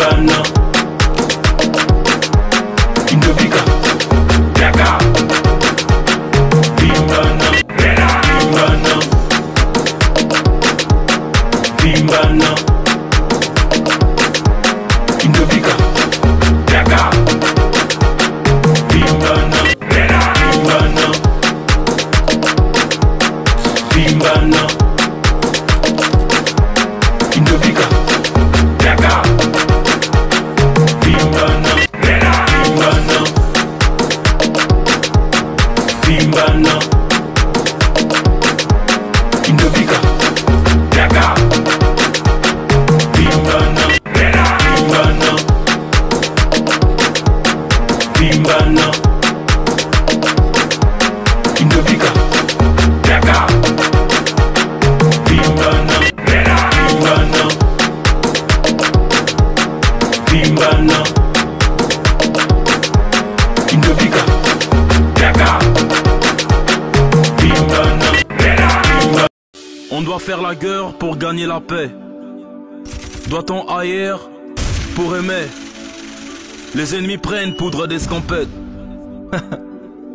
Vimbana Indovika Yaka Vimbana Vimbana Vimbana Indovika Yaka Vimbana Vimbana Vimbana Indovika Yaka Vimbana Vimbana Vimbana Indovika Yaka Vimbana Vimbana Vimbana Indovika Yaka Vimbana Vimbana Vimbana Indovika Yaka Vimbana. On doit faire la guerre pour gagner la paix. Doit-on haïr pour aimer? Les ennemis prennent poudre d'escampette.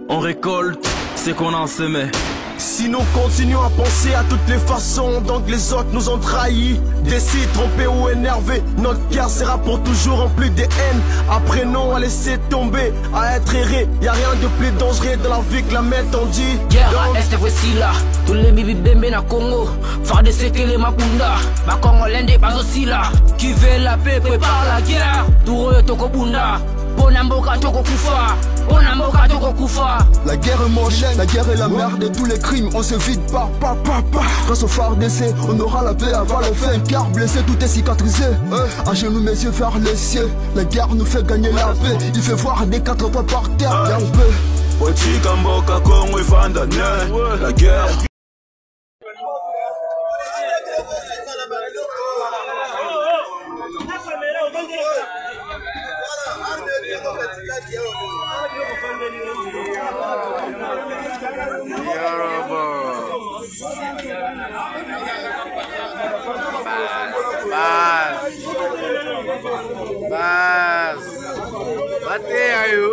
On récolte ce qu'on a semé. Si nous continuons à penser à toutes les façons dont les autres nous ont trahis, décidés, trompés ou énervés, notre cœur sera pour toujours rempli de haine. Apprenons à laisser tomber, à être erré. Y'a rien de plus dangereux dans la vie que la main tendue. Guerre à Est voici là, tous les bibi bébé na Congo. Faire de ce que les mabunda, ma Congolais n'est pas aussi là. Qui veut la paix prépare la guerre. Tout le toko bunda. La guerre est moche, la guerre est la mère de tous les crimes. On se vide pas. Grâce au phare d'essai, on aura la paix avant la fin. Car blessé, tout est cicatrisé. À genoux, mes yeux vers le ciel. La guerre nous fait gagner la paix. Il fait voir des 4 pas par terre. La guerre. Bas. Bate ayo.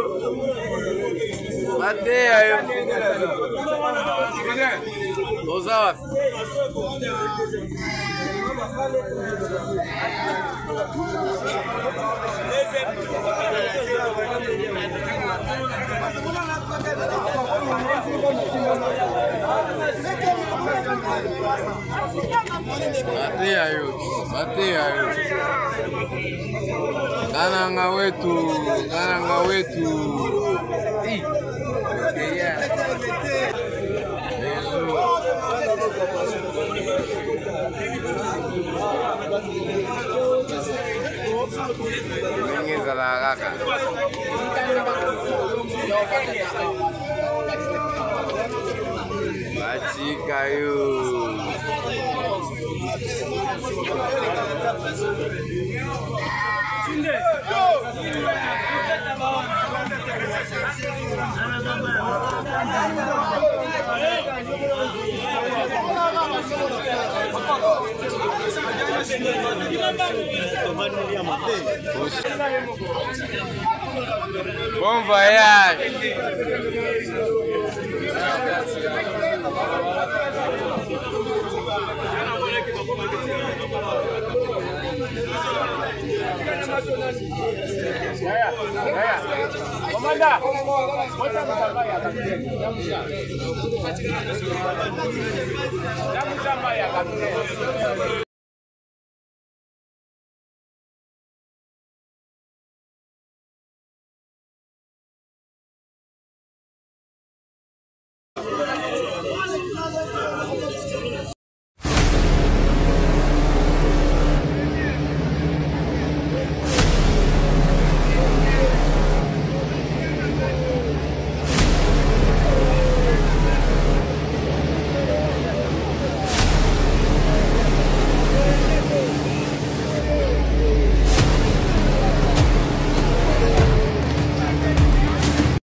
Ozawa. Bate ayo. Kananga wetu. Bon voyage. Komanda.